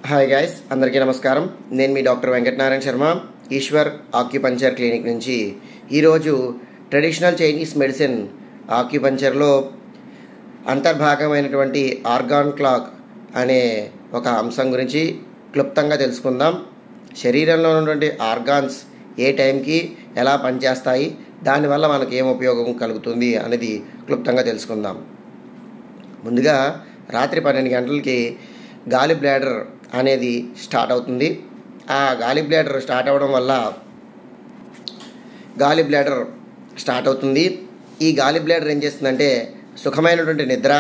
Hi guys, అందరికీ నమస్కారం. నేను మీ doctor Venkatanarayana Sharma, Eshwar acupuncture clinic నుంచి. ఈరోజు ట్రెడిషనల్ చైనీస్ మెడిసిన్ ఆక్యుపంచర్లో అంతర్భాగమైనటువంటి ఆర్గాన్ క్లాక్ అనే ఒక అంశం గురించి క్లుప్తంగా తెలుసుకుందాం. శరీరంలో ఉన్నటువంటి ఆర్గాన్స్ ఏ టైంకి ఎలా పనిచేస్తాయి, దానివల్ల మనకు ఏం ఉపయోగం కలుగుతుంది అనేది క్లుప్తంగా తెలుసుకుందాం. ముందుగా రాత్రి 12 గంటలకి గాలి బ్లాడర్ అనేది స్టార్ట్ అవుతుంది. ఆ గాలి బ్లాడర్ స్టార్ట్ అవ్వడం వల్ల ఈ గాలి బ్లాడర్ ఏం చేస్తుందంటే సుఖమైనటువంటి నిద్ర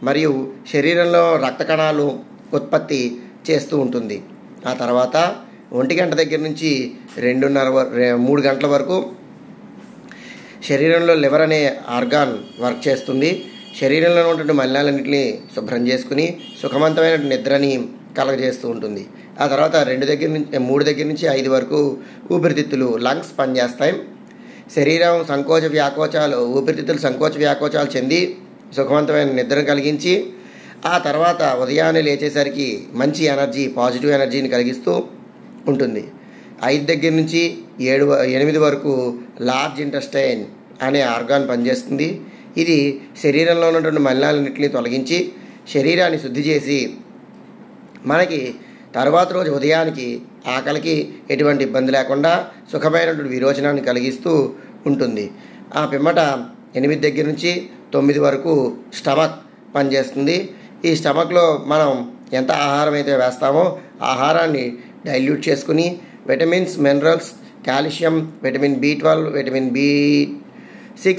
మరియు శరీరంలో రక్త కణాలు ఉత్పత్తి చేస్తూ ఉంటుంది. ఆ తర్వాత 1 గంట దగ్గర నుంచి 2:30-3 గంటల వరకు శరీరంలో లివర్ అనే ఆర్గాన్ వర్క్ చేస్తుంది. శరీరంలో ఉన్నటువంటి మలినాలన్నింటినీ శుభ్రం చేసుకుని సుఖవంతమైన నిద్రని కలగజేస్తూ ఉంటుంది. ఆ తర్వాత 3 దగ్గర నుంచి 5 వరకు ఊపిరితిత్తులు లంగ్స్ పనిచేస్తాయి. శరీరం ఊపిరితిత్తులు సంకోచ వ్యాకోచాలు చెంది సుఖవంతమైన నిద్రను కలిగించి ఆ తర్వాత ఉదయాన్నే లేచేసరికి మంచి ఎనర్జీ, పాజిటివ్ ఎనర్జీని కలిగిస్తూ ఉంటుంది. 5 దగ్గర నుంచి 8 వరకు లార్జ్ ఇంటెస్టైన్ అనే ఆర్గాన్ పనిచేస్తుంది. ఇది శరీరంలో ఉన్నటువంటి మలినాలన్నింటినీ తొలగించి శరీరాన్ని శుద్ధి చేసి మనకి తర్వాత రోజు ఉదయానికి ఆకలికి ఎటువంటి ఇబ్బంది లేకుండా సుఖమైనటువంటి విరోచనాన్ని కలిగిస్తూ ఉంటుంది. ఆ పిమ్మట 8 దగ్గర నుంచి 9 వరకు స్టమక్ పనిచేస్తుంది. ఈ స్టమక్లో మనం ఎంత ఆహారం అయితే వేస్తామో ఆహారాన్ని డైల్యూట్ చేసుకుని vitamins, minerals, calcium, vitamin B12, vitamin B6,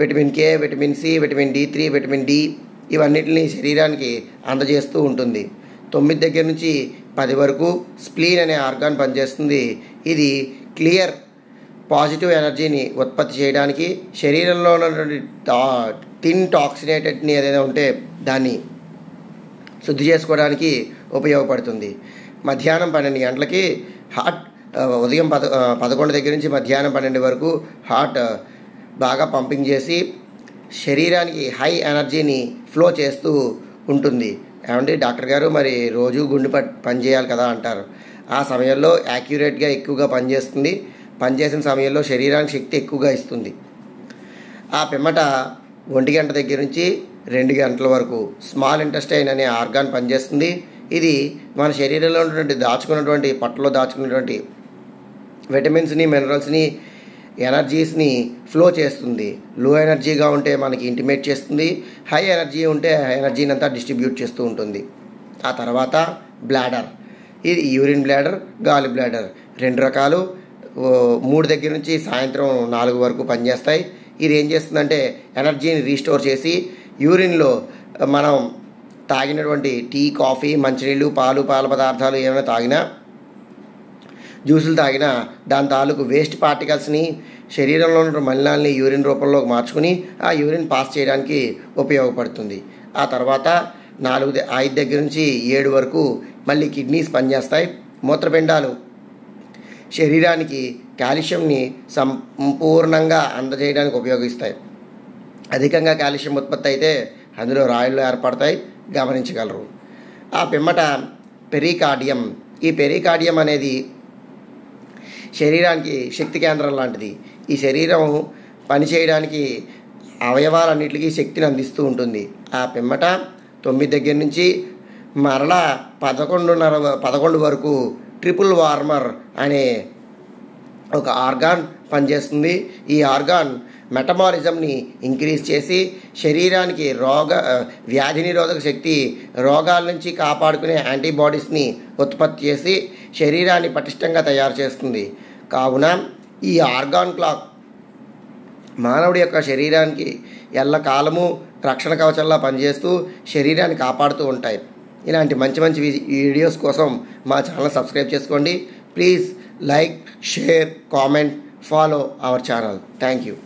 vitamin K, vitamin C, vitamin D3, vitamin D ఇవన్నిటిని శరీరానికి అందజేస్తూ ఉంటుంది. 9 దగ్గర నుంచి 10 వరకు స్ప్లీన్ అనే ఆర్గాన్ పనిచేస్తుంది. ఇది క్లియర్ పాజిటివ్ ఎనర్జీని ఉత్పత్తి చేయడానికి, శరీరంలో ఉన్నటువంటి టాక్సినేటెడ్ని ఏదైనా ఉంటే దాన్ని శుద్ధి చేసుకోవడానికి ఉపయోగపడుతుంది. మధ్యాహ్నం 12 గంటలకి ఉదయం 11 దగ్గర నుంచి మధ్యాహ్నం 12 వరకు హార్ట్ బాగా పంపింగ్ చేసి శరీరానికి హై ఎనర్జీని ఫ్లో చేస్తూ ఉంటుంది. ఏమంటే డాక్టర్ గారు, మరి రోజు గుండె పని చేయాలి కదా అంటారు. ఆ సమయంలో యాక్యురేట్గా ఎక్కువగా పనిచేస్తుంది. పనిచేసిన సమయంలో శరీరానికి శక్తి ఎక్కువగా ఇస్తుంది. ఆ పిమ్మట 1 గంట దగ్గర నుంచి 2 గంటల వరకు స్మాల్ ఇంటెస్టైన్ అనే ఆర్గాన్ పనిచేస్తుంది. ఇది మన శరీరంలో ఉన్నటువంటి పొట్టలో దాచుకున్నటువంటి విటమిన్స్ని, మినరల్స్ని, ఎనర్జీస్ని ఫ్లో చేస్తుంది. లో ఎనర్జీగా ఉంటే మనకి ఇంటిమేట్ చేస్తుంది, హై ఎనర్జీ ఉంటే ఎనర్జీని అంతా డిస్ట్రిబ్యూట్ చేస్తూ ఉంటుంది. ఆ తర్వాత బ్లాడర్, ఇది యూరిన్ బ్లాడర్, గాలి బ్లాడర్ 2 రకాలు. 3 దగ్గర నుంచి సాయంత్రం 4 వరకు పనిచేస్తాయి. ఇది ఏం చేస్తుందంటే ఎనర్జీని రీస్టోర్ చేసి యూరిన్లో మనం తాగినటువంటి టీ, కాఫీ, మంచినీళ్ళు, పాల పదార్థాలు ఏమైనా తాగినా, జ్యూసులు తాగినా దాని తాలూకు వేస్ట్ పార్టికల్స్ని, శరీరంలో ఉన్న మలినాల్ని యూరిన్ రూపంలోకి మార్చుకుని ఆ యూరిన్ పాస్ చేయడానికి ఉపయోగపడుతుంది. ఆ తర్వాత 5 దగ్గర నుంచి 7 వరకు మళ్ళీ కిడ్నీస్ పనిచేస్తాయి. మూత్రపిండాలు శరీరానికి కాల్షియంని సంపూర్ణంగా అందజేయడానికి ఉపయోగిస్తాయి. అధికంగా కాల్షియం ఉత్పత్తి అయితే అందులో రాయిళ్ళు ఏర్పడతాయి, గమనించగలరు. ఆ పిమ్మట పెరికార్డియం. ఈ పెరికార్డియం అనేది శరీరానికి శక్తి కేంద్రం లాంటిది. ఈ శరీరం పనిచేయడానికి అవయవాలన్నిటికీ శక్తిని అందిస్తూ ఉంటుంది. ఆ పిమ్మట 9 దగ్గర నుంచి మరలా 11 వరకు ట్రిపుల్ వార్మర్ అనే ఒక ఆర్గాన్ పనిచేస్తుంది. ఈ ఆర్గాన్ మెటబాలిజంని ఇంక్రీజ్ చేసి శరీరానికి వ్యాధి నిరోధక శక్తి, రోగాల నుంచి కాపాడుకునే యాంటీబాడీస్ని ఉత్పత్తి చేసి శరీరాన్ని పటిష్టంగా తయారు చేస్తుంది. కావున ఈ ఆర్గాన్ క్లాక్ మానవుడి యొక్క శరీరానికి ఎల్లకాలము రక్షణ కవచంలా పనిచేస్తూ శరీరాన్ని కాపాడుతూ ఉంటాయి. ఇలాంటి మంచి వీడియోస్ కోసం మా ఛానల్ సబ్స్క్రైబ్ చేసుకోండి. Please like, share, comment, follow our channel. Thank you.